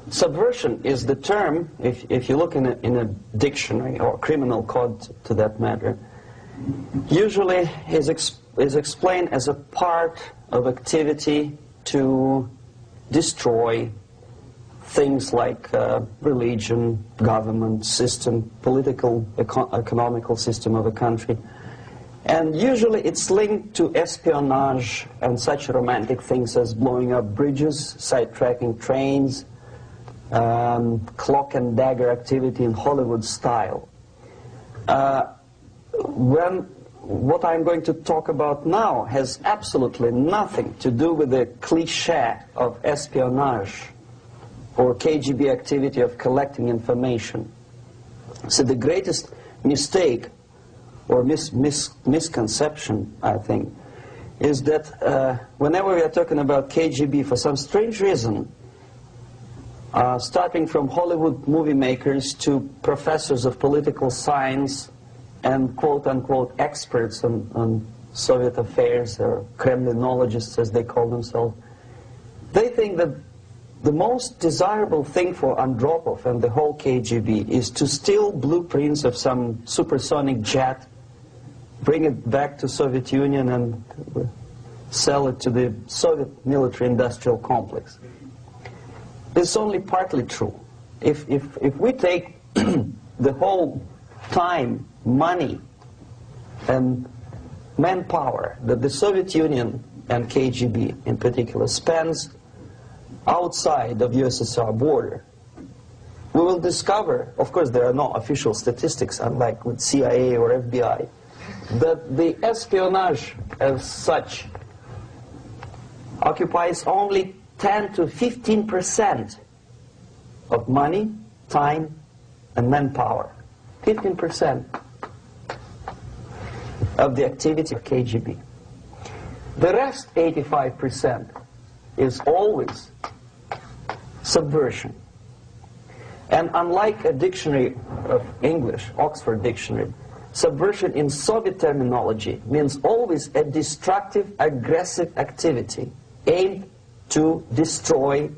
Subversion is the term, if you look in a dictionary or criminal code to that matter, usually is explained as a part of activity to destroy things like religion, government, system, political, economical system of a country. And usually it's linked to espionage and such romantic things as blowing up bridges, sidetracking trains, cloak and dagger activity in Hollywood style. What I'm going to talk about now has absolutely nothing to do with the cliché of espionage or KGB activity of collecting information. So the greatest mistake or misconception, I think, is that whenever we are talking about KGB, for some strange reason, starting from Hollywood movie makers to professors of political science and quote-unquote experts on Soviet affairs, or Kremlinologists as they call themselves, they think that the most desirable thing for Andropov and the whole KGB is to steal blueprints of some supersonic jet, bring it back to Soviet Union and sell it to the Soviet military-industrial complex. This is only partly true. If we take the whole time, money, and manpower that the Soviet Union and KGB in particular spends outside of USSR border, we will discover, of course there are no official statistics unlike with CIA or FBI, that the espionage as such occupies only 10 to 15% of money, time, and manpower. 15% of the activity of KGB. The rest, 85%, is always subversion. And unlike a dictionary of English, Oxford Dictionary, subversion in Soviet terminology means always a destructive, aggressive activity aimed to destroy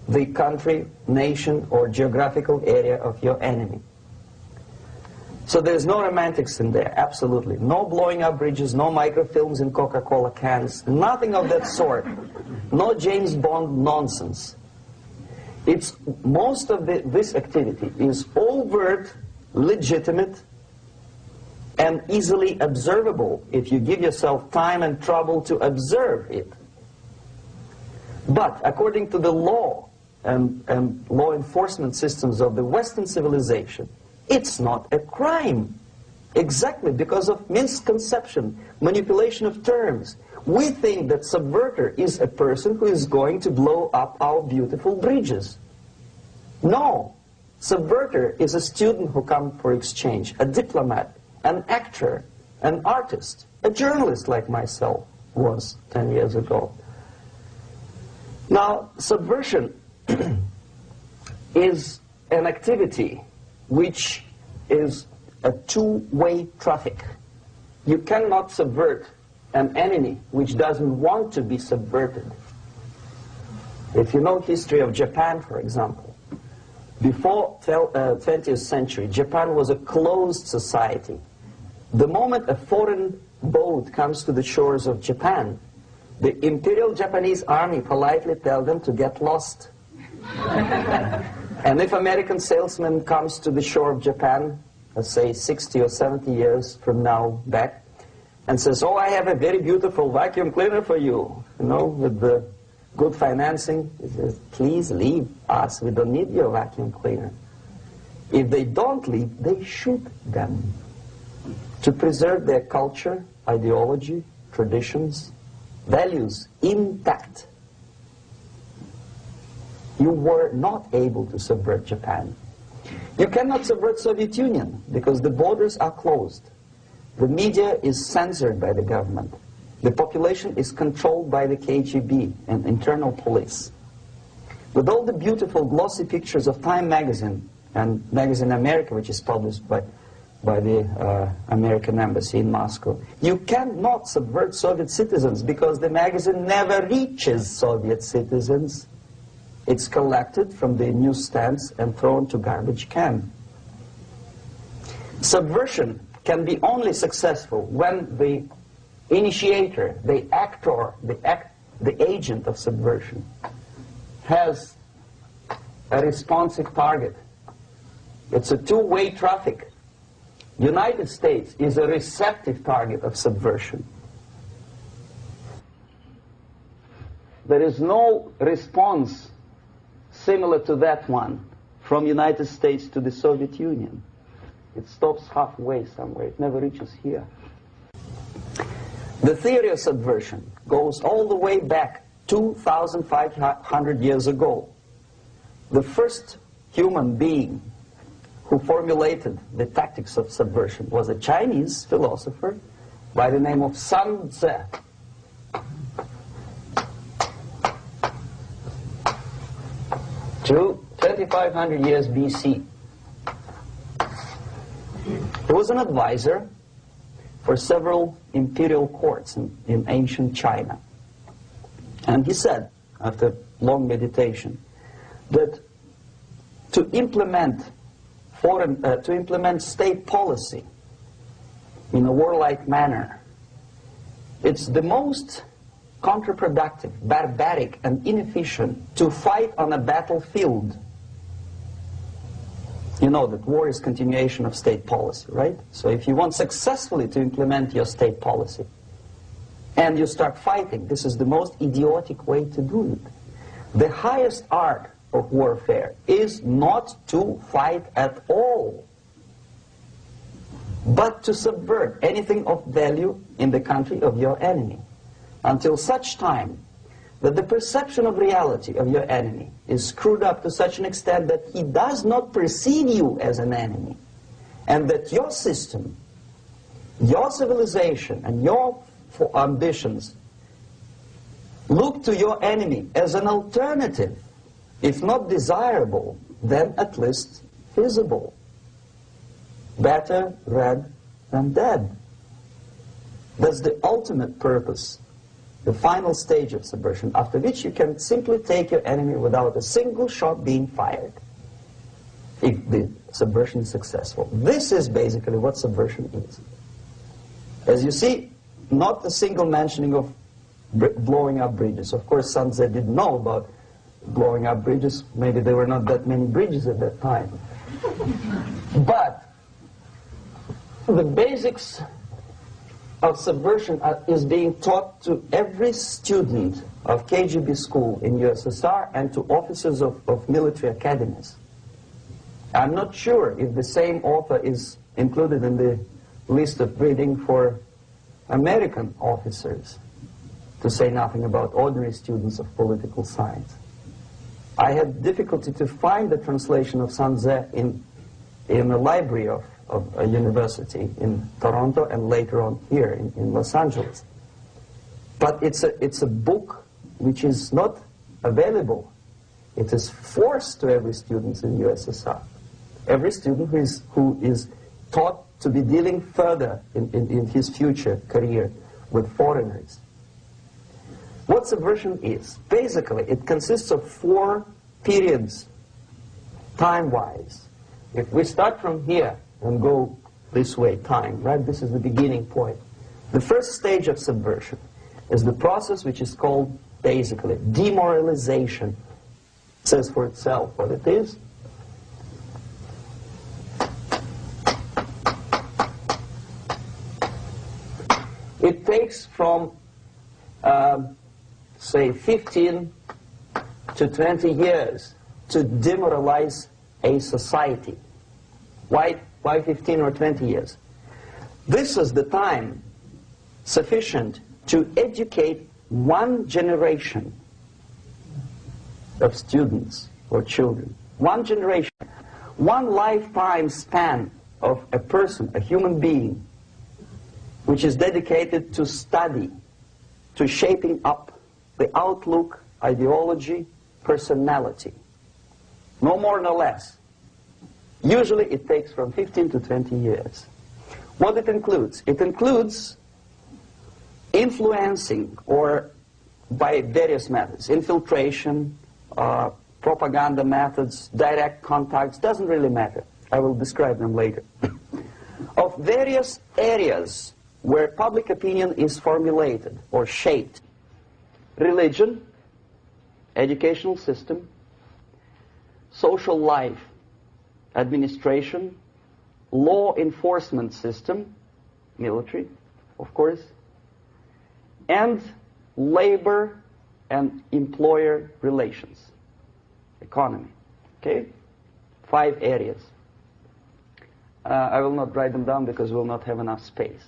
the country, nation, or geographical area of your enemy. So there's no romantics in there, absolutely. No blowing up bridges, no microfilms in Coca-Cola cans, nothing of that sort. No James Bond nonsense. Most of this activity is overt, legitimate, and easily observable if you give yourself time and trouble to observe it. But according to the law and law enforcement systems of the Western civilization, it's not a crime. Exactly because of misconception, manipulation of terms. We think that subverter is a person who is going to blow up our beautiful bridges. No. Subverter is a student who comes for exchange, a diplomat, an actor, an artist, a journalist like myself was 10 years ago. Now, subversion is an activity which is a two-way traffic. You cannot subvert an enemy which doesn't want to be subverted. If you know history of Japan, for example, before 20th century, Japan was a closed society. The moment a foreign boat comes to the shores of Japan, the Imperial Japanese Army politely tells them to get lost. And if American salesman comes to the shore of Japan, let's say 60 or 70 years from now back, and says, oh, I have a very beautiful vacuum cleaner for you, with the good financing, he says, please leave us, we don't need your vacuum cleaner. If they don't leave, they shoot them to preserve their culture, ideology, traditions, values intact. You were not able to subvert Japan. You cannot subvert Soviet Union because the borders are closed. The media is censored by the government. The population is controlled by the KGB and internal police. With all the beautiful glossy pictures of Time magazine and Magazine America, which is published by the American embassy in Moscow, you cannot subvert Soviet citizens because the magazine never reaches Soviet citizens. It's collected from the newsstands and thrown to garbage can. Subversion can be only successful when the initiator, the actor, the agent of subversion has a responsive target. It's a two-way traffic. United States is a receptive target of subversion. There is no response similar to that one from United States to the Soviet Union. It stops halfway somewhere. It never reaches here. The theory of subversion goes all the way back 2,500 years ago. The first human being who formulated the tactics of subversion was a Chinese philosopher by the name of Sun Tzu. 2,500 years BC. He was an advisor for several imperial courts in ancient China. And he said, after long meditation, that to implement state policy in a warlike manner, it's the most counterproductive, barbaric, and inefficient to fight on a battlefield. You know that war is continuation of state policy, right? So if you want successfully to implement your state policy, and you start fighting, this is the most idiotic way to do it. The highest art of warfare is not to fight at all, but to subvert anything of value in the country of your enemy, until such time that the perception of reality of your enemy is screwed up to such an extent that he does not perceive you as an enemy, and that your system, your civilization, and your ambitions look to your enemy as an alternative, if not desirable, then at least feasible. Better red than dead. That's the ultimate purpose, the final stage of subversion, after which you can simply take your enemy without a single shot being fired, if the subversion is successful. This is basically what subversion is. As you see, not a single mentioning of blowing up bridges. Of course, Sun Tzu didn't know about blowing up bridges. Maybe there were not that many bridges at that time. But the basics of subversion is being taught to every student of KGB school in USSR and to officers of military academies. I'm not sure if the same author is included in the list of reading for American officers, to say nothing about ordinary students of political science. I had difficulty to find the translation of Sun Tzu in the library of a university in Toronto and later on here in Los Angeles. But it's a book which is not available. It is forced to every student in USSR. Every student who is taught to be dealing further in his future career with foreigners. What subversion is? Basically, it consists of 4 periods, time-wise. If we start from here and go this way, time, right? This is the beginning point. The first stage of subversion is the process which is called, basically, demoralization. It says for itself what it is. It takes from, say, 15 to 20 years to demoralize a society. Why 15 or 20 years? This is the time sufficient to educate one generation of students or children. One generation. One lifetime span of a person, a human being, which is dedicated to study, to shaping up the outlook, ideology, personality. No more, no less. Usually it takes from 15 to 20 years. What it includes? It includes influencing, or by various methods, infiltration, propaganda methods, direct contacts, doesn't really matter. I will describe them later. Of various areas where public opinion is formulated or shaped. Religion, educational system, social life, administration, law enforcement system, military, of course, and labor and employer relations, economy. Okay? 5 areas. I will not write them down because we will not have enough space.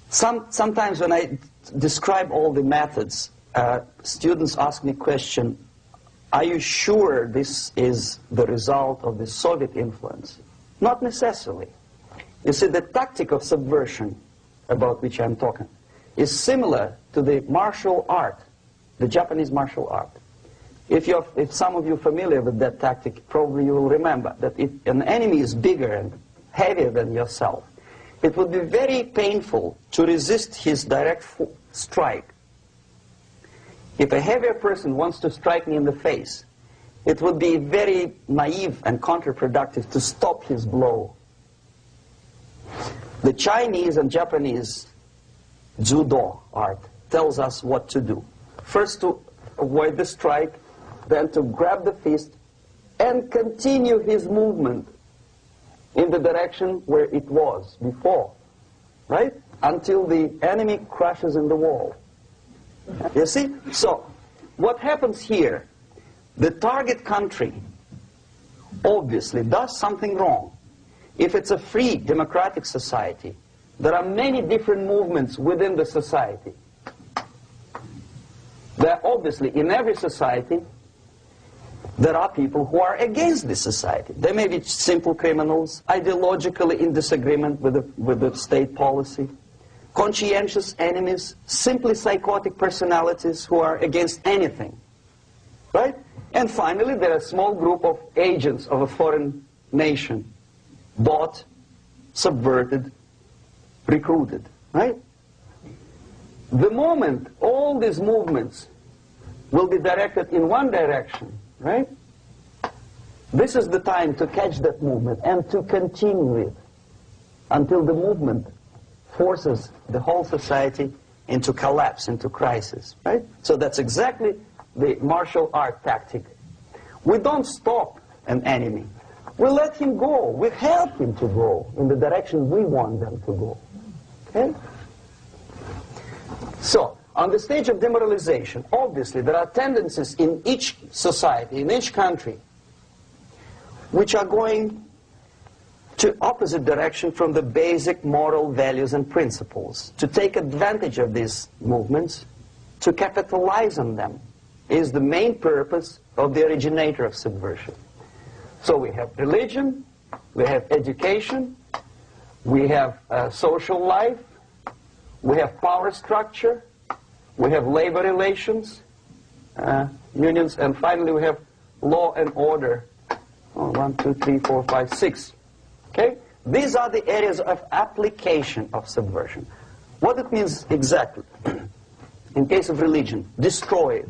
Sometimes when I describe all the methods, students ask me question, are you sure this is the result of the Soviet influence? Not necessarily. You see, the tactic of subversion, about which I'm talking, is similar to the martial art, the Japanese martial art. If some of you are familiar with that tactic, probably you will remember that if an enemy is bigger and heavier than yourself, it would be very painful to resist his direct strike. If a heavier person wants to strike me in the face, it would be very naive and counterproductive to stop his blow. The Chinese and Japanese judo art tells us what to do. First to avoid the strike, then to grab the fist and continue his movement in the direction where it was before, right? Until the enemy crashes in the wall. You see? So, what happens here? The target country obviously does something wrong. If it's a free democratic society, there are many different movements within the society. There are obviously, in every society, there are people who are against this society. They may be simple criminals, ideologically in disagreement with the state policy, conscientious enemies, simply psychotic personalities who are against anything. Right? And finally, there are a small group of agents of a foreign nation, bought, subverted, recruited. Right? The moment all these movements will be directed in one direction, right? This is the time to catch that movement and to continue it until the movement forces the whole society into collapse, into crisis, right? So that's exactly the martial art tactic. We don't stop an enemy. We let him go. We help him to go in the direction we want them to go. Okay? So, on the stage of demoralization, obviously there are tendencies in each society, in each country, which are going to opposite direction from the basic moral values and principles. To take advantage of these movements, to capitalize on them, is the main purpose of the originator of subversion. So we have religion, we have education, we have social life, we have power structure, we have labor relations, unions, and finally we have law and order. 1, 2, 3, 4, 5, 6. Okay? These are the areas of application of subversion. What it means exactly? In case of religion, destroy it,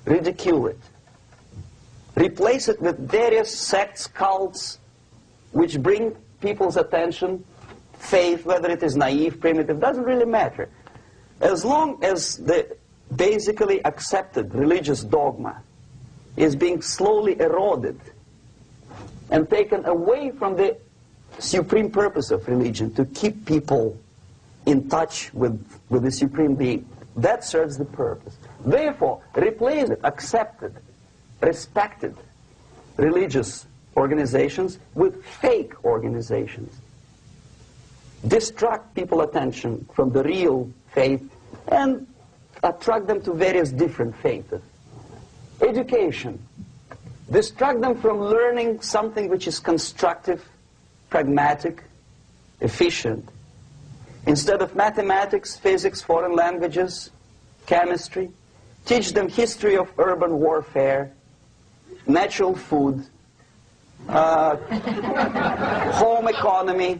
ridicule it, replace it with various sects, cults, which bring people's attention, faith, whether it is naive, primitive, doesn't really matter. As long as the basically accepted religious dogma is being slowly eroded and taken away from the supreme purpose of religion, to keep people in touch with the supreme being, that serves the purpose. Therefore, replace it, accepted, respected religious organizations with fake organizations. Distract people's attention from the real faith and attract them to various different faiths. Education. Distract them from learning something which is constructive, pragmatic, efficient. Instead of mathematics, physics, foreign languages, chemistry, teach them history of urban warfare, natural food, home economy,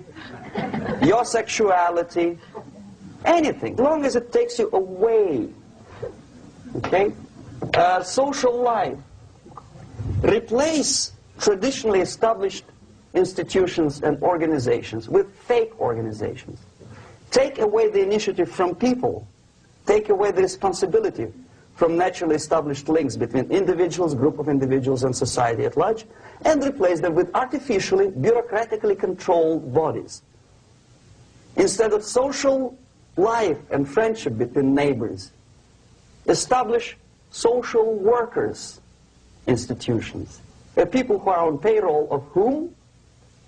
your sexuality, anything, as long as it takes you away, okay, Social life. Replace traditionally established institutions and organizations with fake organizations. Take away the initiative from people. Take away the responsibility from naturally established links between individuals, group of individuals, and society at large, and replace them with artificially, bureaucratically controlled bodies. Instead of social life and friendship between neighbors, establish social workers institutions. People who are on payroll of whom?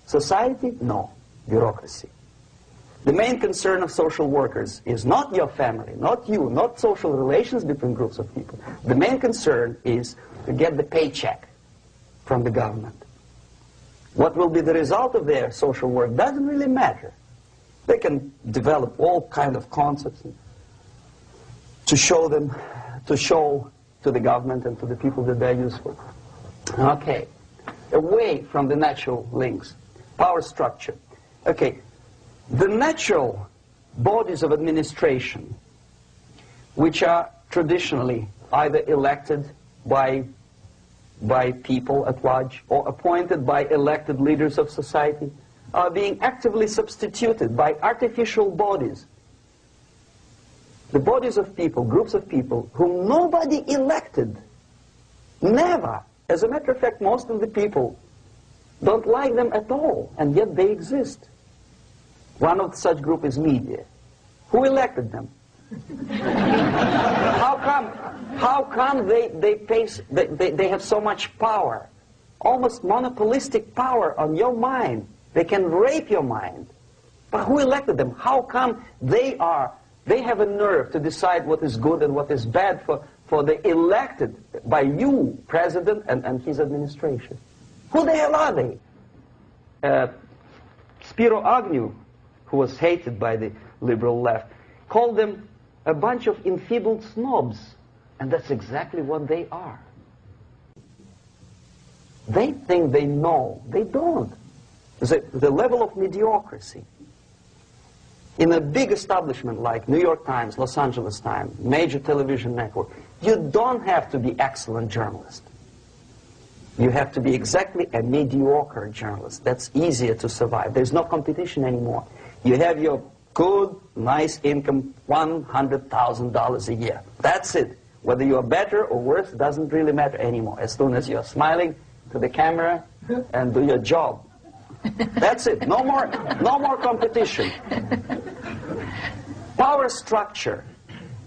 Society? No. Bureaucracy. The main concern of social workers is not your family, not you, not social relations between groups of people. The main concern is to get the paycheck from the government. What will be the result of their social work doesn't really matter. They can develop all kind of concepts to show to the government and to the people that they're useful. Okay, away from the natural links, power structure. Okay, the natural bodies of administration, which are traditionally either elected by people at large or appointed by elected leaders of society, are being actively substituted by artificial bodies. The bodies of people, groups of people, whom nobody elected. Never. As a matter of fact, most of the people don't like them at all, and yet they exist. One of such group is media. Who elected them? How come they have so much power? Almost monopolistic power on your mind. They can rape your mind. But who elected them? How come they have a nerve to decide what is good and what is bad for the elected by you, president, and his administration? Who the hell are they? Spiro Agnew, who was hated by the liberal left, called them a bunch of enfeebled snobs. And that's exactly what they are. They think they know. They don't. The level of mediocrity. In a big establishment like New York Times, Los Angeles Times, major television network, you don't have to be excellent journalist. You have to be exactly a mediocre journalist. That's easier to survive. There's no competition anymore. You have your good, nice income, $100,000 a year. That's it. Whether you are better or worse doesn't really matter anymore. As soon as you're smiling to the camera and do your job. That's it. No more competition. Power structure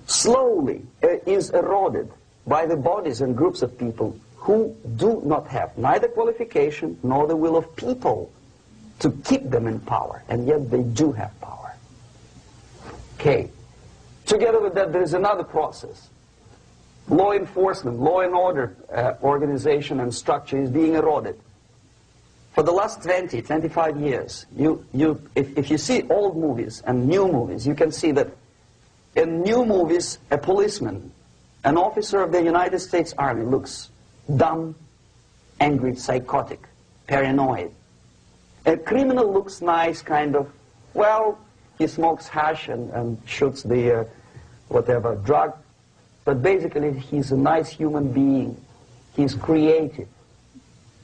slowly is eroded by the bodies and groups of people who do not have neither qualification nor the will of people to keep them in power, and yet they do have power. Okay. Together with that, there is another process. Law enforcement, law and order organization and structure is being eroded. For the last 20, 25 years, if you see old movies and new movies, you can see that in new movies, a policeman, an officer of the United States Army looks dumb, angry, psychotic, paranoid. A criminal looks nice, kind of, well, he smokes hash and shoots the whatever drug, but basically he's a nice human being. He's creative.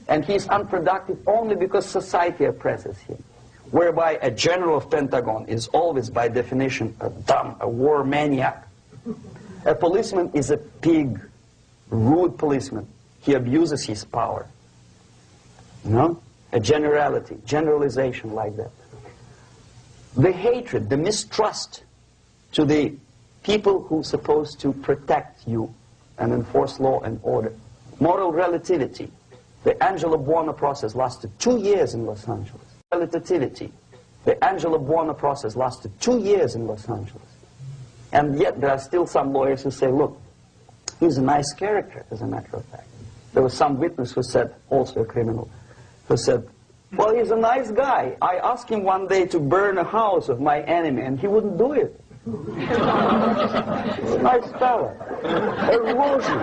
And he's unproductive only because society oppresses him. Whereby a general of Pentagon is always, by definition, a dumb, a war maniac. A policeman is a pig, rude policeman. He abuses his power. You know? A generality, generalization like that. The hatred, the mistrust to the people who are supposed to protect you and enforce law and order. Moral relativity. The Angelo Buono process lasted 2 years in Los Angeles. Relativity. The Angelo Buono process lasted 2 years in Los Angeles. And yet there are still some lawyers who say, look, he's a nice character, as a matter of fact. There was some witness who said, also a criminal, who said, well, he's a nice guy. I asked him one day to burn a house of my enemy, and he wouldn't do it. Nice fella. Erosion.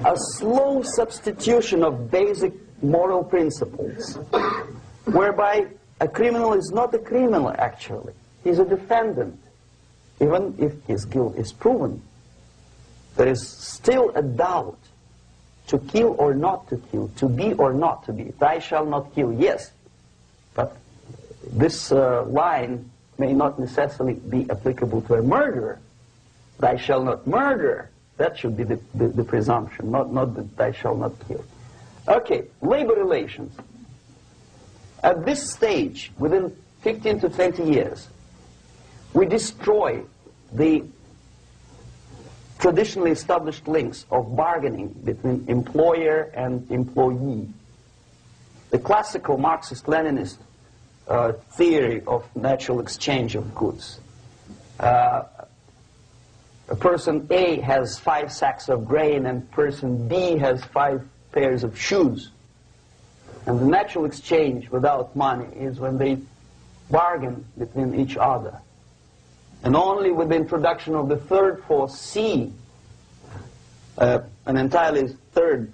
A slow substitution of basic moral principles, whereby a criminal is not a criminal, actually. He's a defendant. Even if his guilt is proven, there is still a doubt to kill or not to kill, to be or not to be. Thou shalt not kill, yes, but this line may not necessarily be applicable to a murderer. Thou shalt not murder. That should be the presumption, not that thou shalt not kill. Okay, labor relations. At this stage, within 15 to 20 years, we destroy the traditionally established links of bargaining between employer and employee. The classical Marxist-Leninist theory of natural exchange of goods. A person A has 5 sacks of grain and person B has 5 pairs of shoes. And the natural exchange without money is when they bargain between each other. And only with the introduction of the third force, C, an entirely third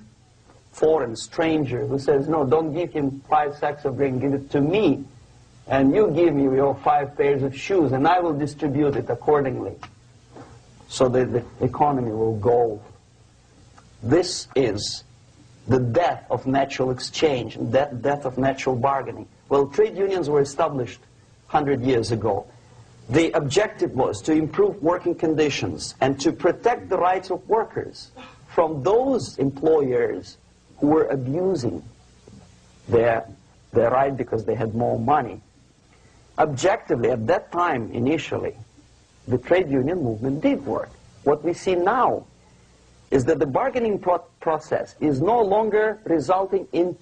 foreign stranger who says, no, don't give him 5 sacks of grain, give it to me. And you give me your 5 pairs of shoes, and I will distribute it accordingly. So that the economy will go. This is the death of natural exchange, death of natural bargaining. Well, trade unions were established 100 years ago. The objective was to improve working conditions and to protect the rights of workers from those employers who were abusing their right because they had more money. Objectively, at that time, initially, the trade union movement did work. What we see now is that the bargaining process is no longer resulting in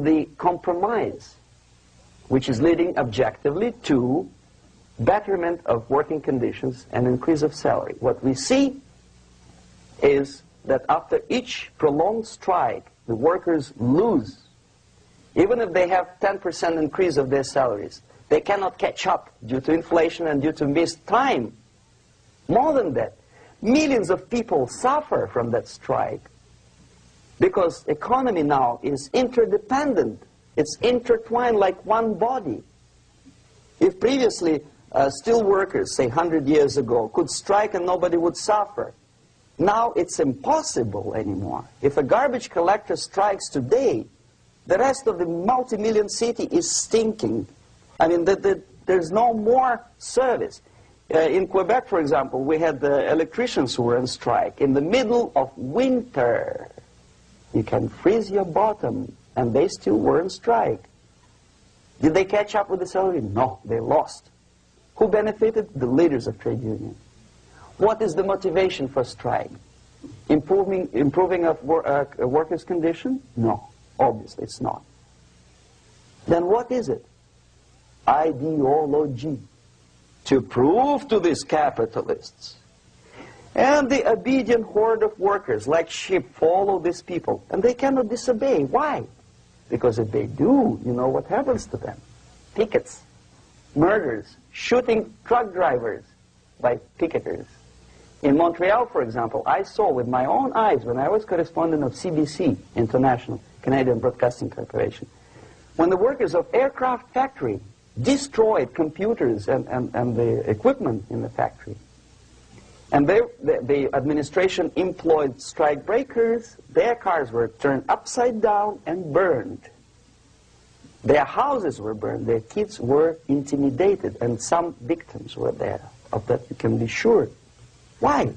the compromise, which is leading objectively to betterment of working conditions and increase of salary. What we see is that after each prolonged strike, the workers lose. Even if they have 10% increase of their salaries, they cannot catch up due to inflation and due to missed time. More than that, millions of people suffer from that strike because economy now is interdependent. It's intertwined like one body. If previously steel workers, say 100 years ago, could strike and nobody would suffer, now it's impossible anymore. If a garbage collector strikes today, the rest of the multi-million city is stinking. I mean, there's no more service. In Quebec, for example, we had the electricians who were on strike in the middle of winter. You can freeze your bottom, and they still were on strike. Did they catch up with the salary? No, they lost. Who benefited? The leaders of trade unions. What is the motivation for strike? Improving of a worker's condition? No, obviously it's not. Then what is it? Ideology. To prove to these capitalists. And the obedient horde of workers, like sheep, follow these people. And they cannot disobey. Why? Because if they do, you know what happens to them. Pickets, murders, shooting truck drivers by picketers. In Montreal, for example, I saw with my own eyes when I was correspondent of CBC International, Canadian Broadcasting Corporation, when the workers of aircraft factory destroyed computers and the equipment in the factory. And the administration employed strike breakers. Their cars were turned upside down and burned. Their houses were burned. Their kids were intimidated. And some victims were there. Of that you can be sure. Why?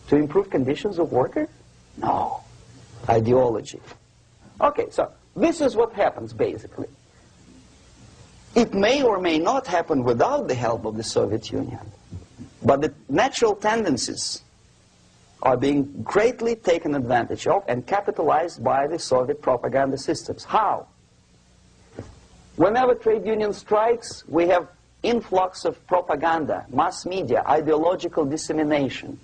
To improve conditions of workers? No. Ideology. Okay, so this is what happens basically. It may or may not happen without the help of the Soviet Union. But the natural tendencies are being greatly taken advantage of and capitalized by the Soviet propaganda systems. How? Whenever trade union strikes, we have influx of propaganda, mass media, ideological dissemination.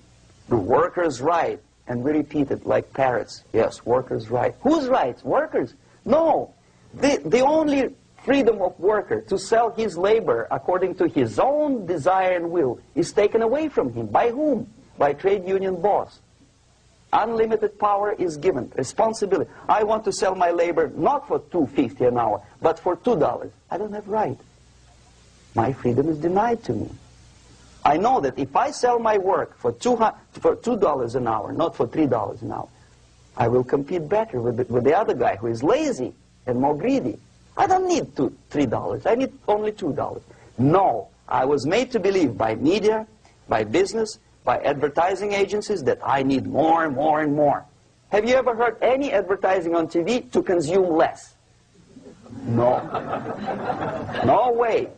The workers' right, and we repeat it like parrots. Yes, workers' right. Whose rights? Workers? No. The only freedom of worker to sell his labor according to his own desire and will is taken away from him. By whom? By trade union boss. Unlimited power is given. Responsibility. I want to sell my labor not for $2.50 an hour, but for $2. I don't have right. My freedom is denied to me. I know that if I sell my work for $2 an hour, not for $3 an hour, I will compete better with the other guy who is lazy and more greedy. I don't need $3. I need only $2. No, I was made to believe by media, by business, by advertising agencies that I need more and more and more. Have you ever heard any advertising on TV to consume less? No. No way.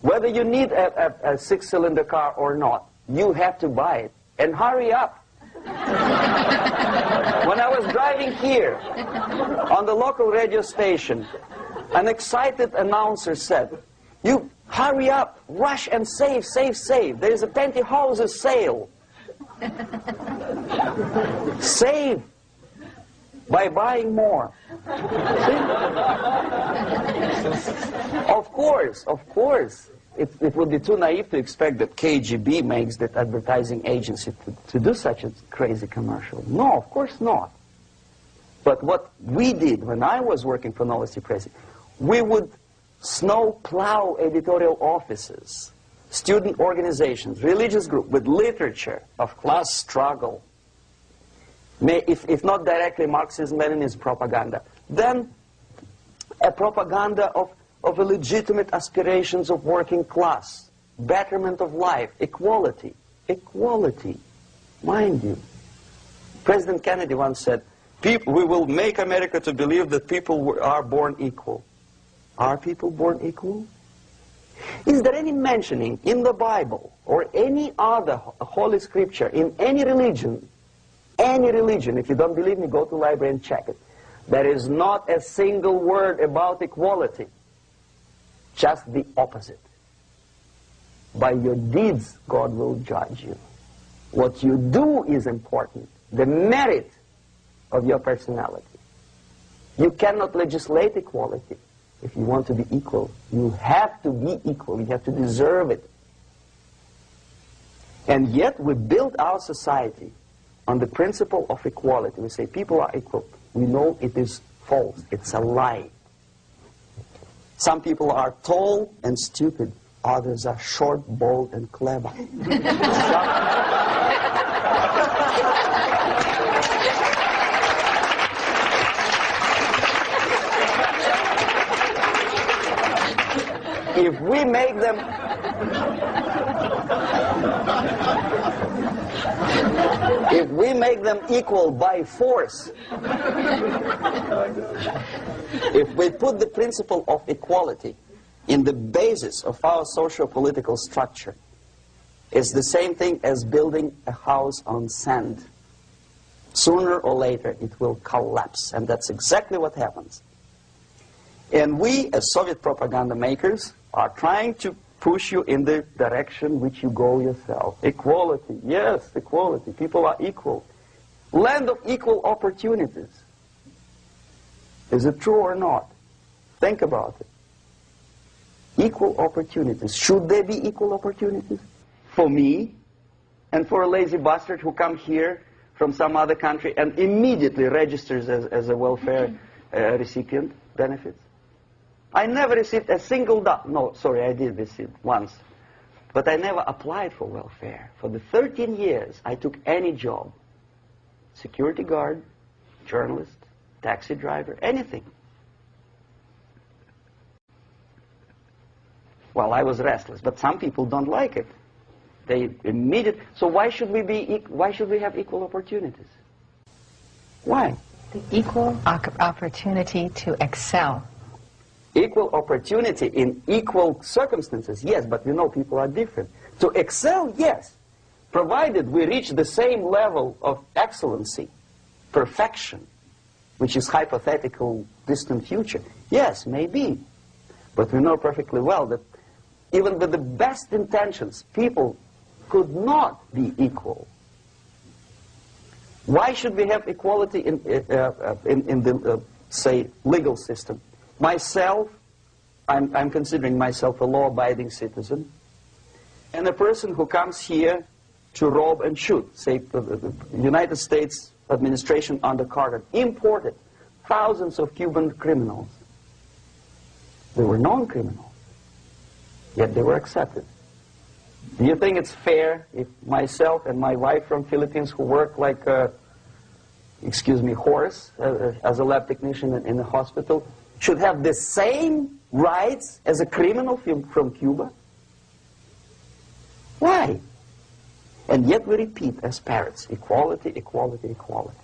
Whether you need a six-cylinder car or not, you have to buy it. And hurry up. When I was driving here on the local radio station, an excited announcer said, "You hurry up, rush and save, save, save. There is a pantyhose sale." Save by buying more. Of course. It would be too naive to expect that KGB makes that advertising agency to do such a crazy commercial. No, of course not. But what we did when I was working for Novosti Press, we would snow plow editorial offices, student organizations, religious groups with literature of class struggle, if not directly Marxism-Leninism propaganda, then a propaganda of a legitimate aspirations of working class, betterment of life, equality. Equality, mind you. President Kennedy once said, we will make America to believe that people are born equal. Are people born equal? Is there any mentioning in the Bible or any other holy scripture in any religion, if you don't believe me, go to the library and check it, there is not a single word about equality. Just the opposite. By your deeds, God will judge you. What you do is important. The merit of your personality. You cannot legislate equality. If you want to be equal, you have to be equal. You have to deserve it. And yet we build our society on the principle of equality. We say people are equal. We know it is false. It's a lie. Some people are tall and stupid. Others are short, bold, and clever. If we make them equal by force, if we put the principle of equality in the basis of our socio-political structure, it's the same thing as building a house on sand. Sooner or later it will collapse, and that's exactly what happens. And we, as Soviet propaganda makers, are trying to push you in the direction which you go yourself. Equality, yes, equality. People are equal. Land of equal opportunities. Is it true or not? Think about it. Equal opportunities. Should there be equal opportunities? For me, and for a lazy bastard who comes here from some other country and immediately registers as a welfare recipient, benefits. I never received a single dollar. No, sorry, I did receive once. But I never applied for welfare. For the 13 years, I took any job. Security guard, journalist, taxi driver, anything. Well, I was restless, but some people don't like it. They immediately. So why should we have equal opportunities? Why? The equal opportunity to excel. Equal opportunity in equal circumstances, yes, but you know people are different. To excel, yes, provided we reach the same level of excellency, perfection, which is hypothetical, distant future. Yes, maybe. But we know perfectly well that even with the best intentions, people could not be equal. Why should we have equality in the, say, legal system? Myself, I'm considering myself a law-abiding citizen, and a person who comes here to rob and shoot, say, the United States administration under Carter, imported thousands of Cuban criminals. They were non-criminals, yet they were accepted. Do you think it's fair if myself and my wife from Philippines, who work like a, excuse me, horse as a lab technician in a hospital, should have the same rights as a criminal from Cuba? Why? And yet we repeat as parrots, equality, equality, equality.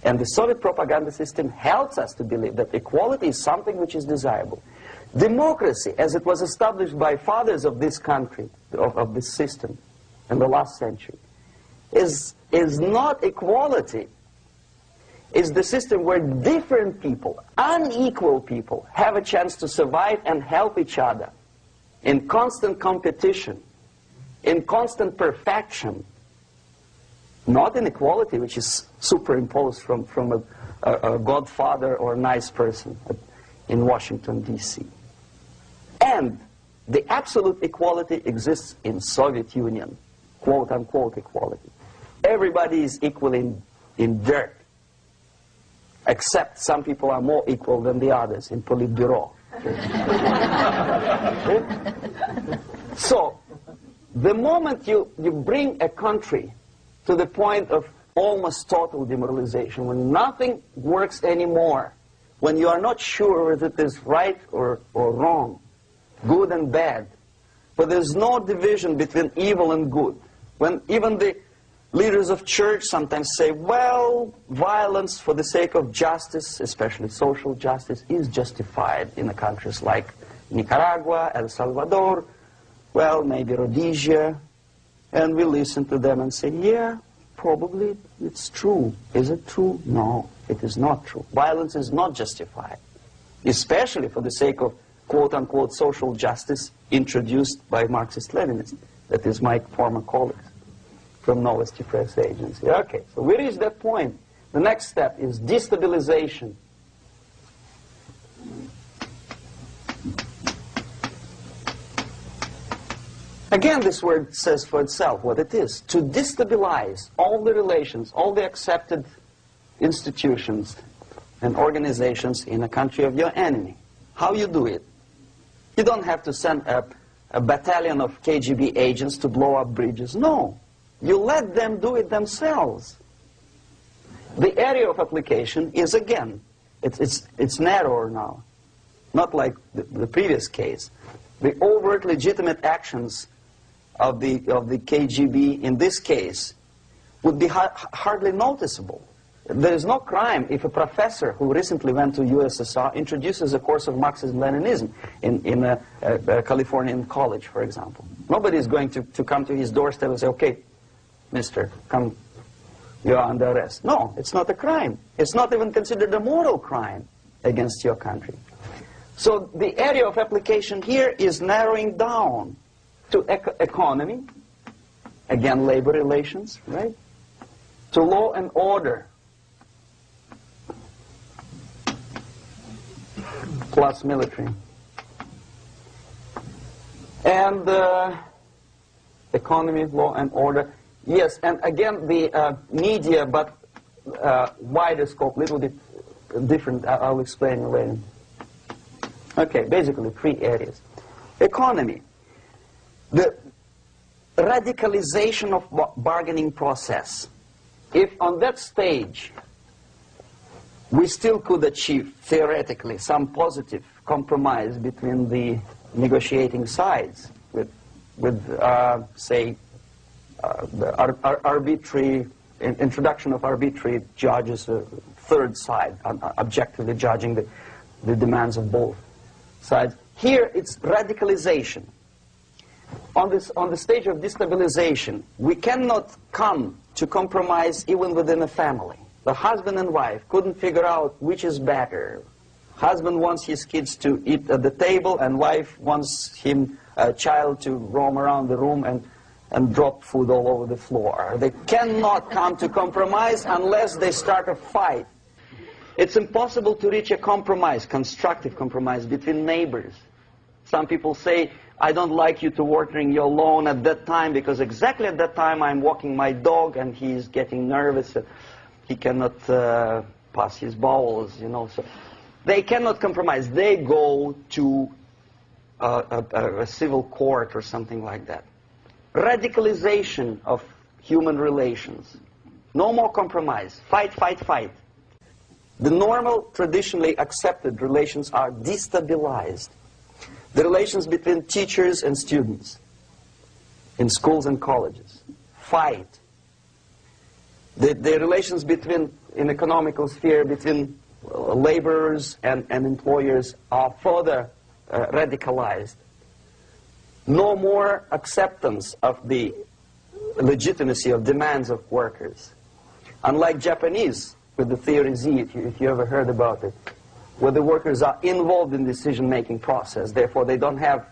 And the Soviet propaganda system helps us to believe that equality is something which is desirable. Democracy, as it was established by fathers of this country, of this system in the last century, is not equality. It's the system where different people, unequal people, have a chance to survive and help each other in constant competition, in constant perfection, not in equality, which is superimposed from a godfather or a nice person in Washington, D.C. And the absolute equality exists in Soviet Union, quote-unquote equality. Everybody is equal in dirt, except some people are more equal than the others in Politburo. So, the moment you bring a country to the point of almost total demoralization, when nothing works anymore, when you are not sure whether it is right or wrong, good and bad, but there's no division between evil and good, when even the leaders of church sometimes say, well, violence for the sake of justice, especially social justice, is justified in the countries like Nicaragua, El Salvador, well, maybe Rhodesia, and we listen to them and say, yeah, probably it's true. Is it true? No, it is not true. Violence is not justified, especially for the sake of quote-unquote social justice introduced by Marxist-Leninists. That is my former colleagues from Novosti Press Agency. Okay, so we reached that point. The next step is destabilization. Again, this word says for itself what it is. To destabilize all the relations, all the accepted institutions and organizations in a country of your enemy. How you do it? You don't have to send a battalion of KGB agents to blow up bridges. No. You let them do it themselves. The area of application is, again, it's narrower now. Not like the previous case. The overt legitimate actions of the KGB in this case would be hardly noticeable. There is no crime if a professor who recently went to USSR introduces a course of Marxism-Leninism in a Californian college, for example. Nobody is going to come to his doorstep and say, okay, mister, come, you are under arrest. No, it's not a crime. It's not even considered a moral crime against your country. So the area of application here is narrowing down to economy, again, labor relations, right? To law and order, plus military. And economy, law and order. Yes, and again, the media, but wider scope, little bit different. I'll explain later. Okay, basically 3 areas. Economy. The radicalization of bargaining process. If on that stage we still could achieve, theoretically, some positive compromise between the negotiating sides with say, the arbitrary introduction of arbitrary judges, a third side, objectively judging the demands of both sides. Here it's radicalization. On the stage of destabilization, we cannot come to compromise even within a family. The husband and wife couldn't figure out which is better. Husband wants his kids to eat at the table, and wife wants a child to roam around the room and drop food all over the floor. They cannot come to compromise unless they start a fight. It's impossible to reach a compromise, constructive compromise, between neighbors. Some people say, I don't like you to watering your lawn at that time because exactly at that time I'm walking my dog and he's getting nervous. He cannot pass his bowels, you know. So they cannot compromise. They go to a civil court or something like that. radicalization of human relations. No more compromise. Fight, fight, fight. The normal, traditionally accepted relations are destabilized. The relations between teachers and students in schools and colleges. Fight. The relations between, in economical sphere, between laborers and employers are further radicalized. No more acceptance of the legitimacy of demands of workers. Unlike Japanese, with the theory Z, if you ever heard about it, where the workers are involved in the decision-making process, therefore they don't have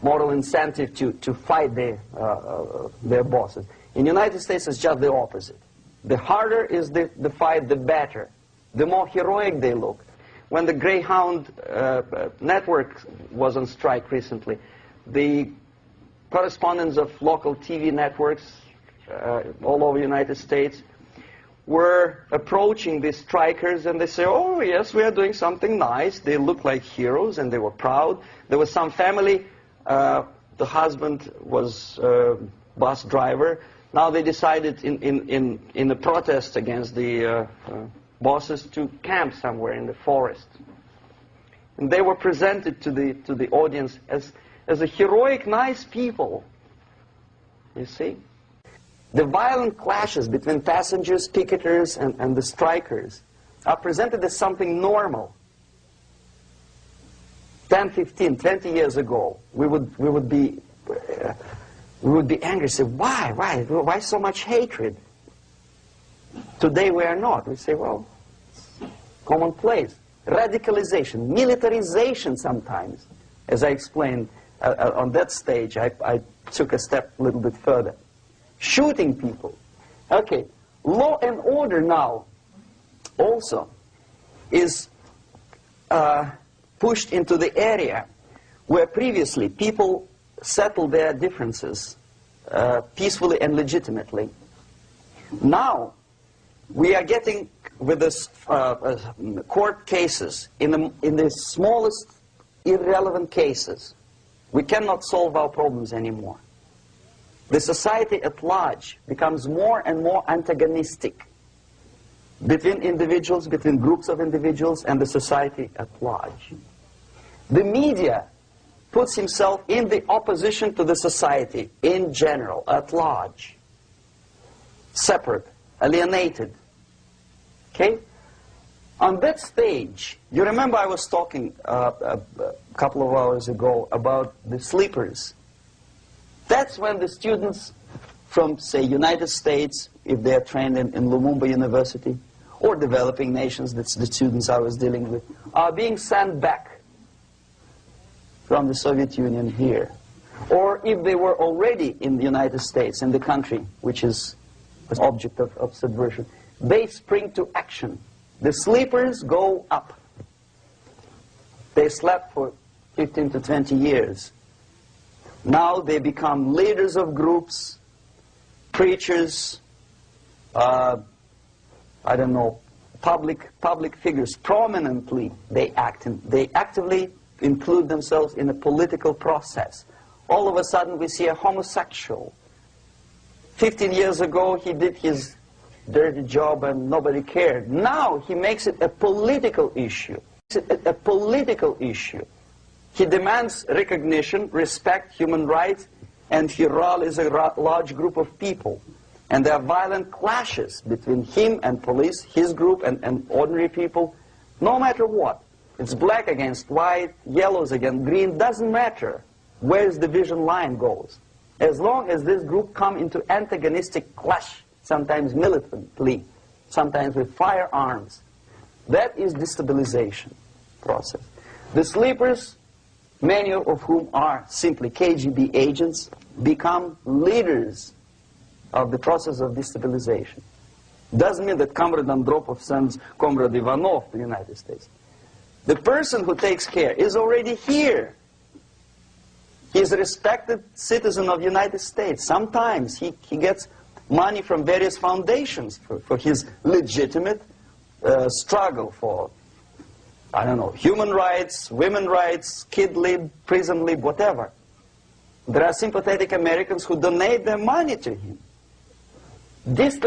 moral incentive to fight their bosses. In the United States, it's just the opposite. The harder is the fight, the better. The more heroic they look. When the Greyhound network was on strike recently, the correspondents of local TV networks all over the United States were approaching the strikers, and they say, oh yes, we are doing something nice. They look like heroes and they were proud. There was some family, the husband was bus driver. Now they decided in a protest against the bosses to camp somewhere in the forest. And they were presented to the audience as a heroic, nice people. You see? The violent clashes between passengers, picketers, and the strikers are presented as something normal. 10, 15, 20 years ago, we would be angry, say, why so much hatred? Today we are not. We say, well, it's commonplace. Radicalization, militarization sometimes. As I explained on that stage, I took a step a little bit further. Shooting people. Okay, law and order now also is pushed into the area where previously people settled their differences peacefully and legitimately. Now we are getting with this court cases in the smallest irrelevant cases. We cannot solve our problems anymore. The society at large becomes more and more antagonistic between individuals, between groups of individuals, and the society at large. The media puts himself in the opposition to the society in general, at large. Separate, alienated. Okay? On that stage, you remember I was talking a couple of hours ago about the sleepers. That's when the students from, say, United States, if they are trained in Lumumba University, or developing nations, that's the students I was dealing with, are being sent back from the Soviet Union here. Or if they were already in the United States, in the country, which is the object of subversion, they spring to action. The sleepers go up. They slept for 15 to 20 years. Now they become leaders of groups, preachers, I don't know, public figures. Prominently they actively include themselves in a political process. All of a sudden we see a homosexual. 15 years ago he did his dirty job and nobody cared. Now he makes it a political issue. A political issue. He demands recognition, respect, human rights, and he rallies a large group of people. And there are violent clashes between him and police, his group and ordinary people, no matter what. It's black against white, yellows against green, doesn't matter where the division line goes. As long as this group come into antagonistic clash, sometimes militantly, sometimes with firearms, that is destabilization process. The sleepers, many of whom are simply KGB agents, become leaders of the process of destabilization. Doesn't mean that Comrade Andropov sends Comrade Ivanov to the United States. The person who takes care is already here. He is a respected citizen of the United States. Sometimes he gets money from various foundations for his legitimate struggle for, I don't know, human rights, women's rights, kid lib, prison lib, whatever. There are sympathetic Americans who donate their money to him. This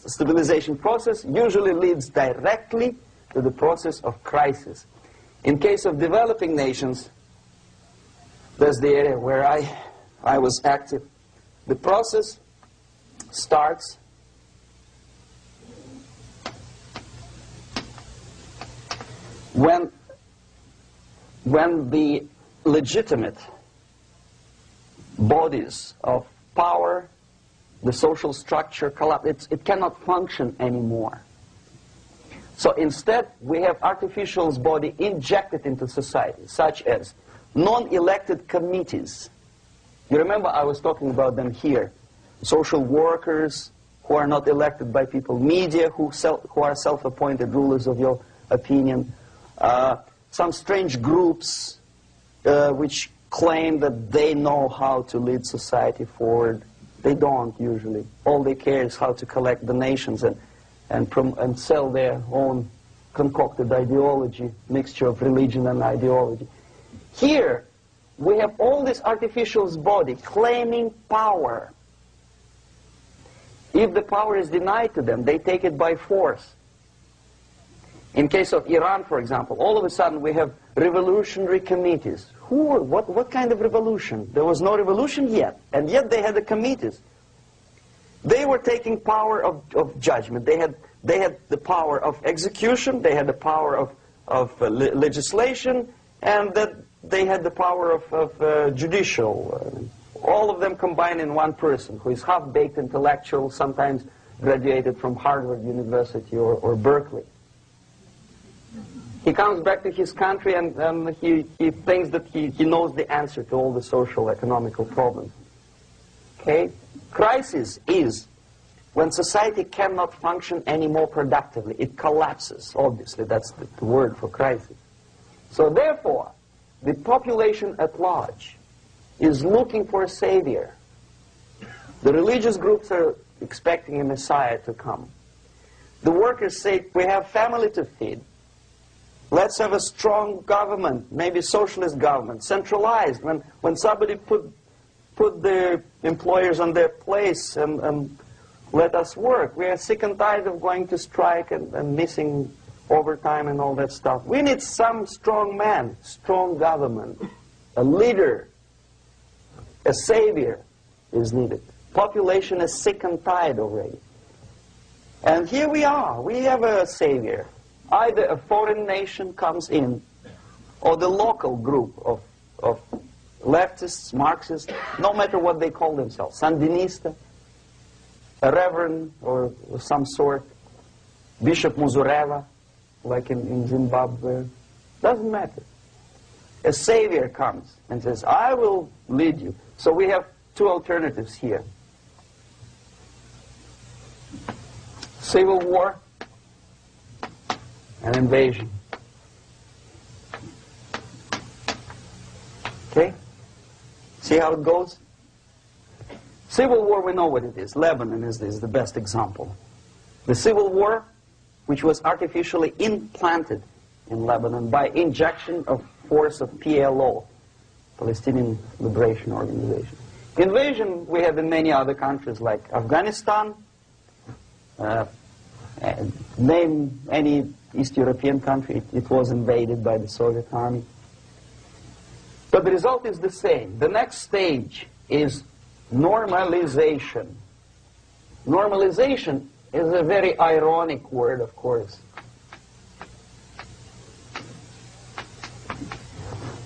stabilization process usually leads directly to the process of crisis. In case of developing nations, that's the area where I was active. The process starts when the legitimate bodies of power, the social structure collapse. It cannot function anymore. So instead, we have artificial body injected into society, such as non-elected committees. You remember I was talking about them here. Social workers who are not elected by people, media who are self-appointed rulers of your opinion, some strange groups which claim that they know how to lead society forward. They don't usually. All they care is how to collect donations and sell their own concocted ideology, mixture of religion and ideology. Here, we have all this artificial body claiming power. If the power is denied to them, they take it by force. In case of Iran, for example, all of a sudden we have revolutionary committees. What kind of revolution? There was no revolution yet, and yet they had the committees. They were taking power of judgment. They had the power of execution, they had the power of legislation, and that they had the power of judicial. All of them combined in one person, who is half-baked intellectual, sometimes graduated from Harvard University or Berkeley. He comes back to his country and he thinks that he knows the answer to all the social, economical problems. Okay? Crisis is when society cannot function any more productively. It collapses, obviously. That's the word for crisis. So therefore, the population at large is looking for a savior. The religious groups are expecting a Messiah to come. The workers say, we have family to feed. Let's have a strong government, maybe socialist government, centralized. When somebody put the employers on their place and let us work. We are sick and tired of going to strike and missing overtime and all that stuff. We need some strong man, strong government, a leader, a savior is needed. Population is sick and tired already. And here we are. We have a savior. Either a foreign nation comes in, or the local group of leftists, Marxists, no matter what they call themselves, Sandinista, a reverend or some sort, Bishop Muzureva, like in Zimbabwe, doesn't matter. A savior comes and says, I will lead you. So we have two alternatives here. Civil war and invasion. Okay? See how it goes? Civil war, we know what it is. Lebanon is the best example. The civil war, which was artificially implanted in Lebanon by injection of force of PLO, Palestinian Liberation Organization. Invasion we have in many other countries like Afghanistan, name any East European country, it was invaded by the Soviet army. But the result is the same. The next stage is normalization. Normalization is a very ironic word, of course.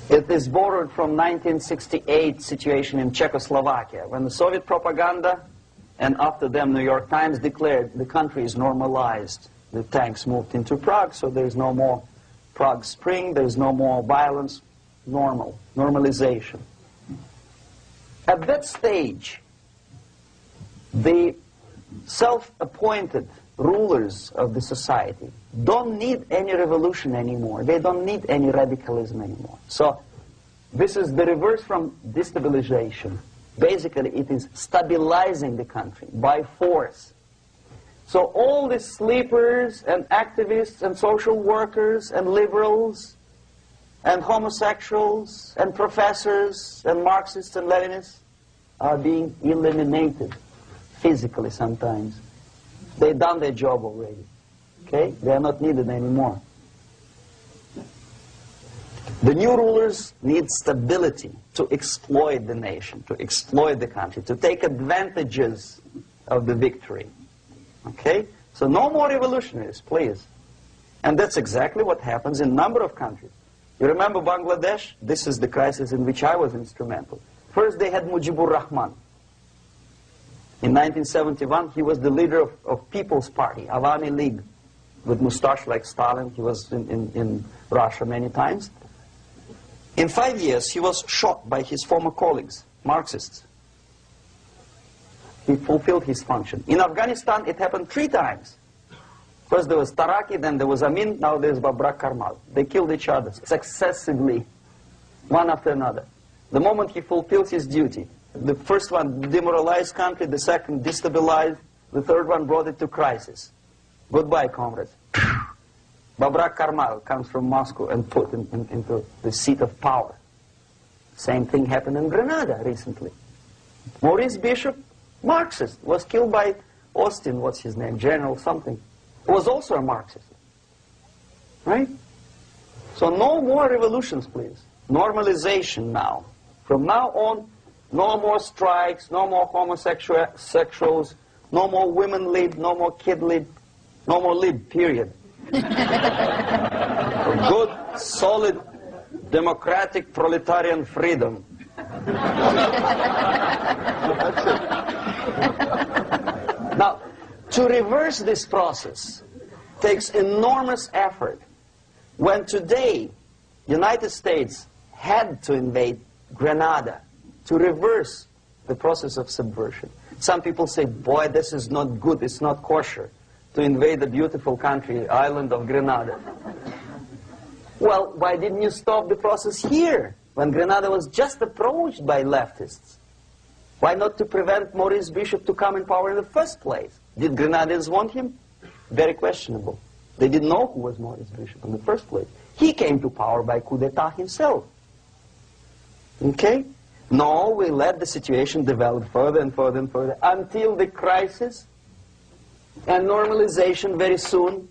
It is borrowed from 1968 situation in Czechoslovakia, when the Soviet propaganda and after them New York Times declared the country is normalized. The tanks moved into Prague, so there's no more Prague Spring, there's no more violence. Normalization. At that stage, the self-appointed rulers of the society don't need any revolution anymore. They don't need any radicalism anymore. So this is the reverse from destabilization. Basically, it is stabilizing the country by force. So all the sleepers and activists and social workers and liberals and homosexuals and professors and Marxists and Leninists are being eliminated physically sometimes. They've done their job already. Okay? They are not needed anymore. The new rulers need stability to exploit the nation, to exploit the country, to take advantages of the victory. Okay? So no more revolutionaries, please. And that's exactly what happens in a number of countries. You remember Bangladesh? This is the crisis in which I was instrumental. First they had Mujibur Rahman. In 1971, he was the leader of People's Party, Awami League, with mustache like Stalin. He was in Russia many times. In 5 years, he was shot by his former colleagues, Marxists. He fulfilled his function. In Afghanistan, it happened 3 times. First there was Taraki, then there was Amin, now there's Babrak Karmal. They killed each other successively, one after another. The moment he fulfills his duty, the first one demoralized country, the second destabilized, the third one brought it to crisis. Goodbye, comrades. Babrak Karmal comes from Moscow and put into the seat of power. Same thing happened in Grenada recently. Maurice Bishop, Marxist, was killed by Austin, what's his name, General something, who was also a Marxist. Right? So no more revolutions, please. Normalization now. From now on, no more strikes, no more homosexuals, no more women lib, no more kid lib, no more lib, period. Good, solid, democratic, proletarian freedom. Now, to reverse this process takes enormous effort. When today, United States had to invade Grenada to reverse the process of subversion. Some people say, boy, this is not good, it's not kosher to invade the beautiful country, island of Grenada. Well, why didn't you stop the process here, when Grenada was just approached by leftists? Why not to prevent Maurice Bishop to come in power in the first place? Did Grenadians want him? Very questionable. They didn't know who was Maurice Bishop in the first place. He came to power by coup d'etat himself. Okay? No, we let the situation develop further and further and further until the crisis and normalization very soon.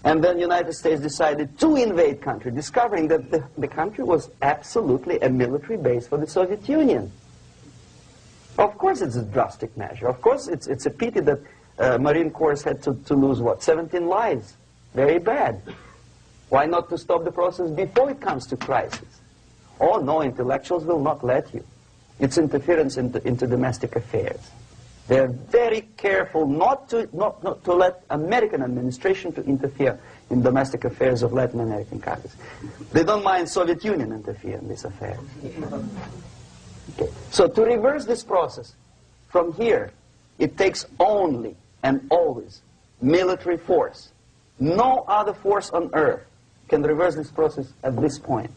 And then the United States decided to invade country, discovering that the country was absolutely a military base for the Soviet Union. Of course it's a drastic measure. Of course it's a pity that Marine Corps had to lose, what, 17 lives. Very bad. Why not to stop the process before it comes to crisis? Oh no, intellectuals will not let you. It's interference into domestic affairs. They're very careful not to let American administration to interfere in domestic affairs of Latin American countries. They don't mind Soviet Union interfere in these affairs. Okay. So to reverse this process, from here, it takes only and always military force. No other force on earth can reverse this process at this point.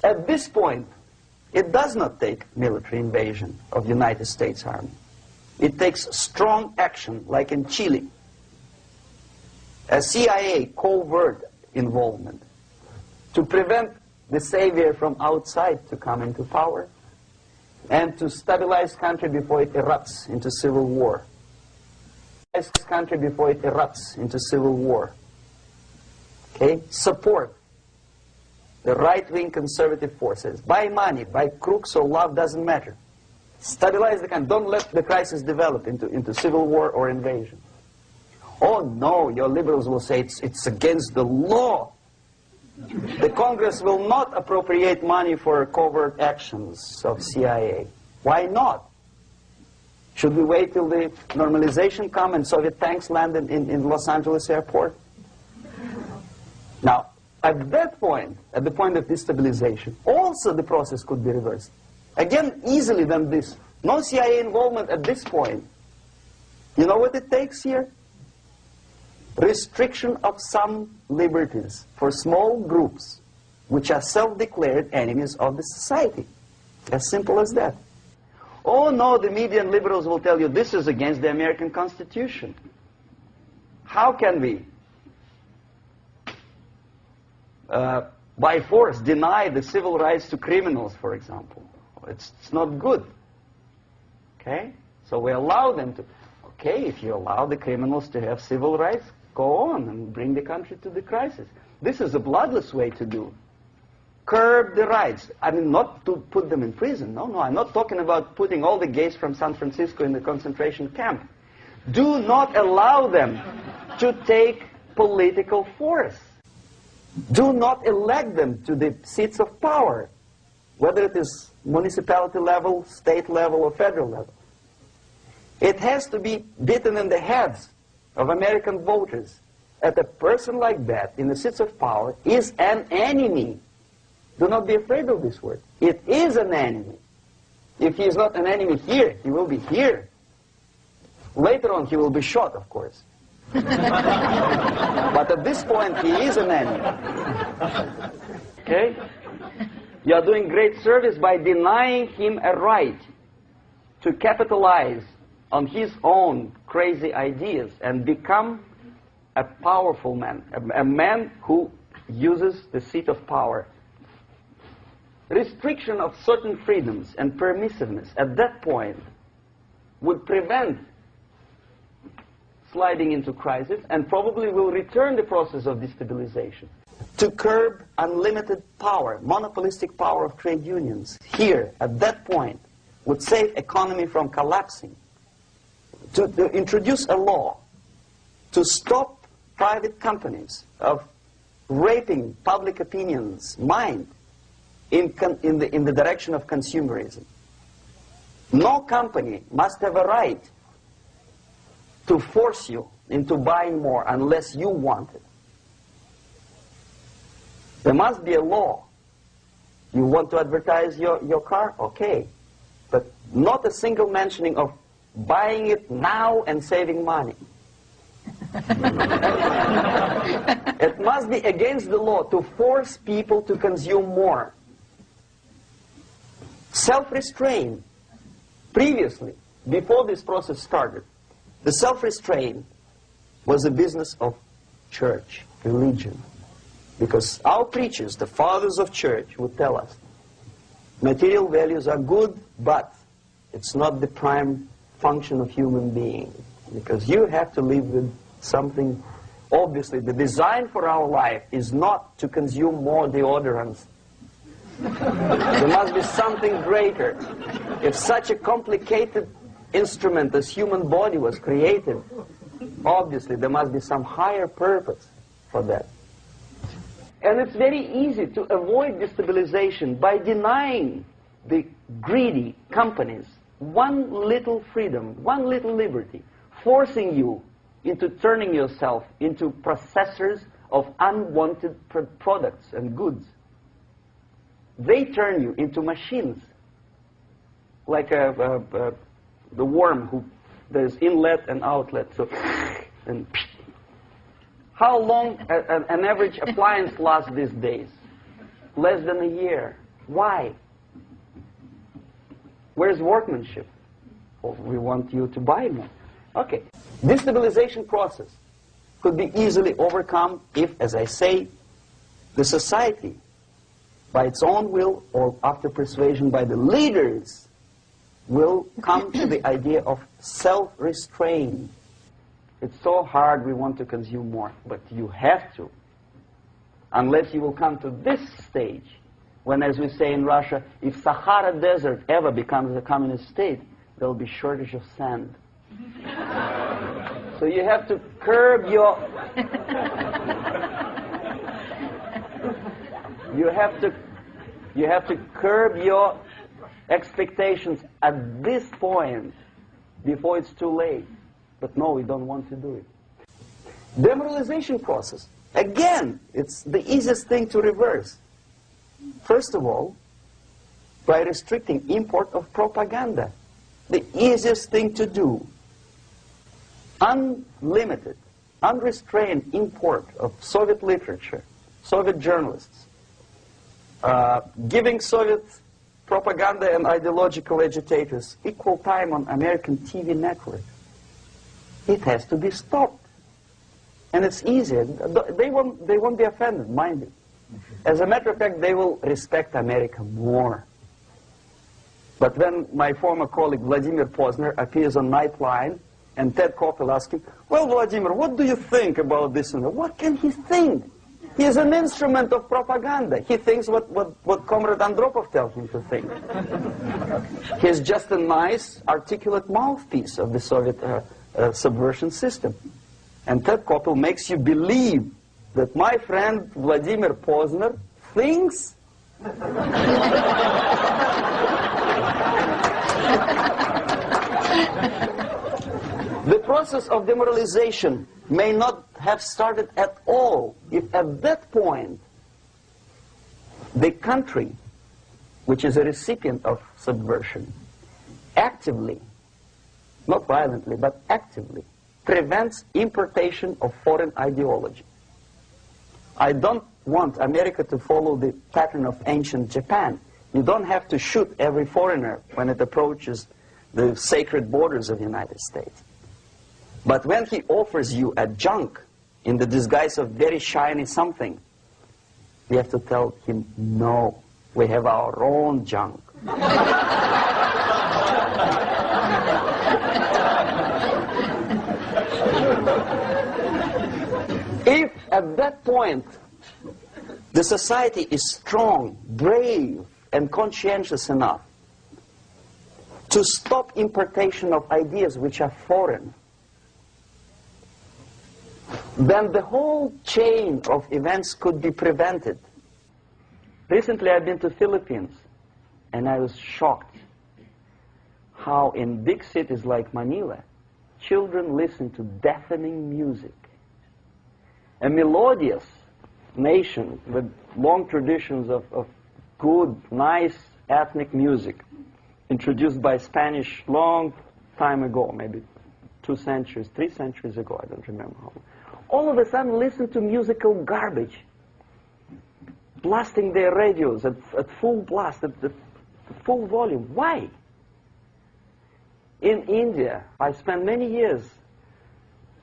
At this point, it does not take military invasion of the United States Army. It takes strong action, like in Chile. A CIA covert involvement to prevent the savior from outside to come into power and to stabilize country before it erupts into civil war. Country before it erupts into civil war. Okay? Support the right-wing conservative forces. By money, by crooks or love, doesn't matter. Stabilize the country. Don't let the crisis develop into civil war or invasion. Oh no, your liberals will say it's against the law. The Congress will not appropriate money for covert actions of CIA. Why not? Should we wait till the normalization come and Soviet tanks land in Los Angeles airport? Now, at that point, at the point of destabilization, also the process could be reversed. Again, easily than this. No CIA involvement at this point. You know what it takes here? Restriction of some liberties for small groups which are self-declared enemies of the society. As simple as that. Oh no, the media and liberals will tell you this is against the American Constitution. How can we by force, deny the civil rights to criminals, for example. It's not good. Okay? So we allow them to... Okay, if you allow the criminals to have civil rights, go on and bring the country to the crisis. This is a bloodless way to do. Curb the rights. I mean, not to put them in prison. No, I'm not talking about putting all the gays from San Francisco in the concentration camp. Do not allow them to take political force. Do not elect them to the seats of power, whether it is municipality level, state level, or federal level. It has to be beaten in the heads of American voters that a person like that in the seats of power is an enemy. Do not be afraid of this word. It is an enemy. If he is not an enemy here, he will be here. Later on, he will be shot, of course. But at this point, he is an enemy. Okay? You are doing great service by denying him a right to capitalize on his own crazy ideas and become a powerful man, a man who uses the seat of power. Restriction of certain freedoms and permissiveness at that point would prevent sliding into crisis and probably will return the process of destabilization. To curb unlimited power, monopolistic power of trade unions, here, at that point, would save economy from collapsing. To introduce a law to stop private companies of raping public opinion's mind in the direction of consumerism. No company must have a right to force you into buying more unless you want it. There must be a law. You want to advertise your car? Okay. But not a single mentioning of buying it now and saving money. It must be against the law to force people to consume more. Self-restraint. Previously, before this process started, the self-restraint was a business of church, religion. Because our preachers, the fathers of church, would tell us, material values are good, but it's not the prime function of human being. Because you have to live with something. Obviously, the design for our life is not to consume more deodorants. There must be something greater. If such a complicated instrument as human body was created, obviously there must be some higher purpose for that. And it's very easy to avoid destabilization by denying the greedy companies one little freedom, one little liberty, forcing you into turning yourself into processors of unwanted products and goods. They turn you into machines, like the worm who there's inlet and outlet. So, and how long an average appliance lasts these days? Less than a year. Why? Where's workmanship? Well, we want you to buy more. Okay. Destabilization process could be easily overcome if, as I say, the society, by its own will or after persuasion by the leaders, will come to the idea of self-restraint. It's so hard we want to consume more, but you have to. Unless you will come to this stage, when, as we say in Russia, if Sahara Desert ever becomes a communist state, there will be shortage of sand. So you have to curb your... You have to curb your expectations at this point before it's too late. But no, we don't want to do it. Demoralization process. Again, it's the easiest thing to reverse. First of all, by restricting import of propaganda. The easiest thing to do. Unlimited, unrestrained import of Soviet literature, Soviet journalists. Giving Soviet propaganda and ideological agitators equal time on American TV network. It has to be stopped. And it's easy. They won't be offended, mind you. As a matter of fact, they will respect America more. But when my former colleague Vladimir Posner appears on Nightline, and Ted Koppel asks him, well, Vladimir, what do you think about this? And what can he think? He is an instrument of propaganda. He thinks what Comrade Andropov tells him to think. He's just a nice, articulate mouthpiece of the Soviet subversion system. And Ted Koppel makes you believe that my friend Vladimir Posner thinks the process of demoralization may not have started at all if at that point the country, which is a recipient of subversion, actively, not violently, but actively, prevents importation of foreign ideology. I don't want America to follow the pattern of ancient Japan. You don't have to shoot every foreigner when it approaches the sacred borders of the United States. But when he offers you a junk in the disguise of very shiny something, you have to tell him, no, we have our own junk. If at that point the society is strong, brave, and conscientious enough to stop importation of ideas which are foreign, then the whole chain of events could be prevented. Recently I've been to the Philippines, and I was shocked how in big cities like Manila, children listen to deafening music. A melodious nation with long traditions of good, nice ethnic music, introduced by Spanish long time ago, maybe 2 centuries, 3 centuries ago, I don't remember how. All of a sudden listen to musical garbage, blasting their radios at full blast, at full volume. Why? In India, I spent many years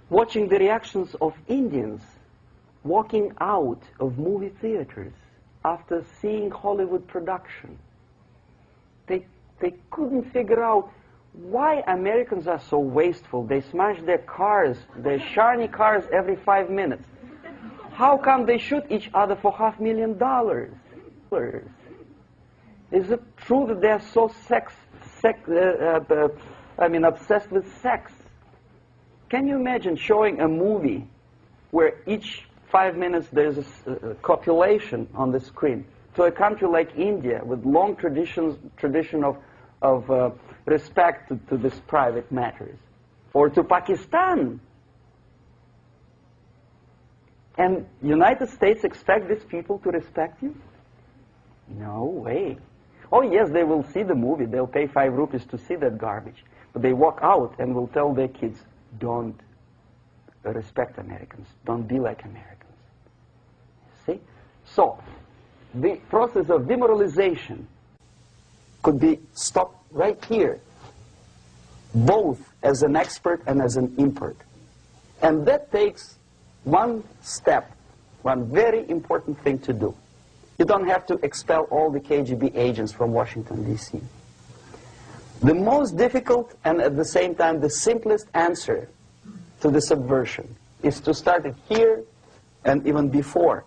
watching the reactions of Indians walking out of movie theaters after seeing Hollywood production. They couldn't figure out why Americans are so wasteful. They smash their cars, their shiny cars, every 5 minutes. How come they shoot each other for $500,000? Is it true that they're so obsessed with sex? Can you imagine showing a movie where each 5 minutes there's a copulation on the screen to a country like India with long tradition of respect to these private matters, or to Pakistan? And United States expect these people to respect you? No way. Oh yes, they will see the movie, they'll pay 5 rupees to see that garbage, but they walk out and will tell their kids, don't respect Americans, don't be like Americans. See? So, the process of demoralization could be stopped right here, both as an expert and as an import. And that takes one step, one very important thing to do. You don't have to expel all the KGB agents from Washington, D.C. The most difficult and at the same time the simplest answer to the subversion is to start it here and even before,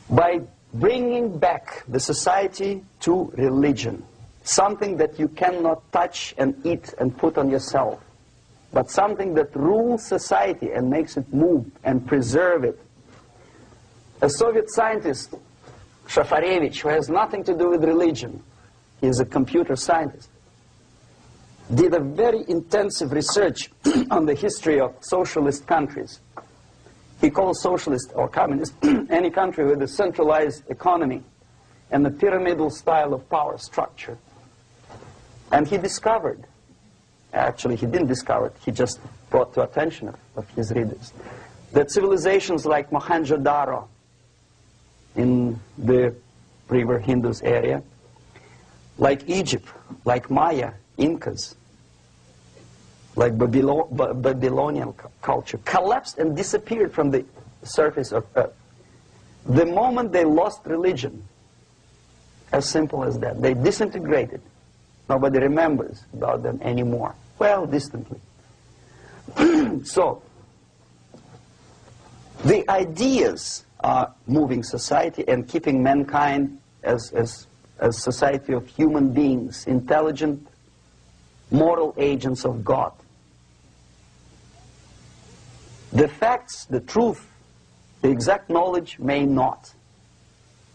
by bringing back the society to religion, something that you cannot touch and eat and put on yourself, but something that rules society and makes it move and preserve it. A Soviet scientist, Shafarevich, who has nothing to do with religion, he is a computer scientist, did a very intensive research on the history of socialist countries. He calls socialist or communist any country with a centralized economy and a pyramidal style of power structure. And he discovered, actually he didn't discover it, he just brought to attention of his readers, that civilizations like Mohenjo-Daro in the river Indus area, like Egypt, like Maya, Incas, like Babylonian culture, collapsed and disappeared from the surface of Earth. The moment they lost religion, as simple as that, they disintegrated. Nobody remembers about them anymore. Well, distantly. So, the ideas are moving society and keeping mankind as a society of human beings, intelligent, moral agents of God. The facts, the truth, the exact knowledge may not.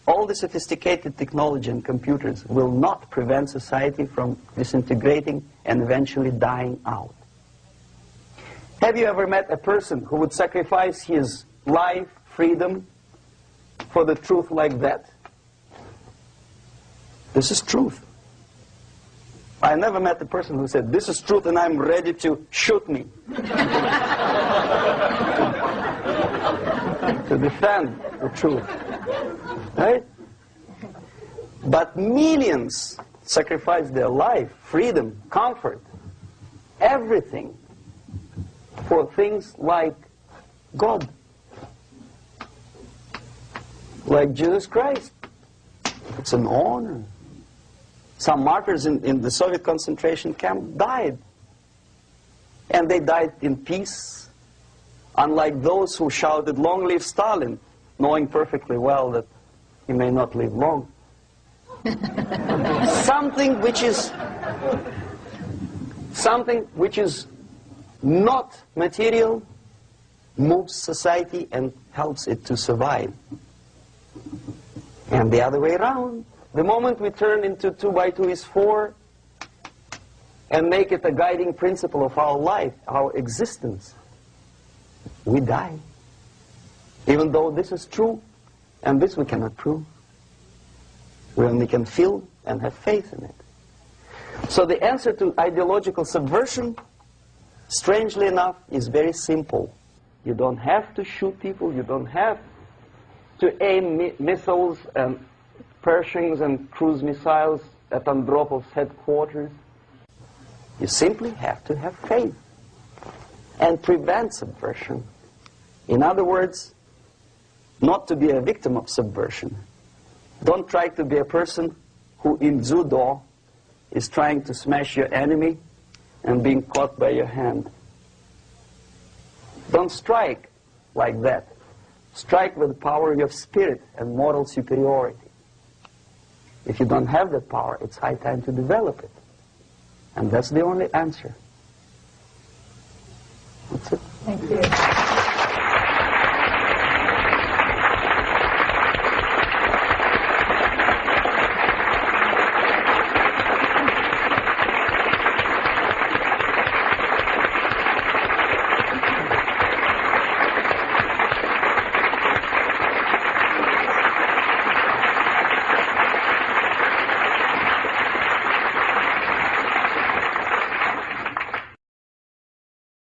All the sophisticated technology and computers will not prevent society from disintegrating and eventually dying out. Have you ever met a person who would sacrifice his life, freedom, for the truth like that? This is truth. I never met a person who said, this is truth and I'm ready to shoot me. To defend the truth. Right? But millions sacrifice their life, freedom, comfort, everything for things like God, like Jesus Christ. It's an honor. Some martyrs in the Soviet concentration camp died. And they died in peace, unlike those who shouted, "Long live Stalin," knowing perfectly well that he may not live long. Something which is not material moves society and helps it to survive. And the other way around, the moment we turn into 2 by 2 is 4 and make it a guiding principle of our life, our existence, we die. Even though this is true, and this we cannot prove. We only can feel and have faith in it. So the answer to ideological subversion, strangely enough, is very simple. You don't have to shoot people, you don't have to aim missiles and Pershings and cruise missiles at Andropov's headquarters. You simply have to have faith and prevent subversion. In other words, not to be a victim of subversion. Don't try to be a person who in judo is trying to smash your enemy and being caught by your hand. Don't strike like that. Strike with the power of your spirit and moral superiority. If you don't have that power, it's high time to develop it. And that's the only answer. That's it. Thank you.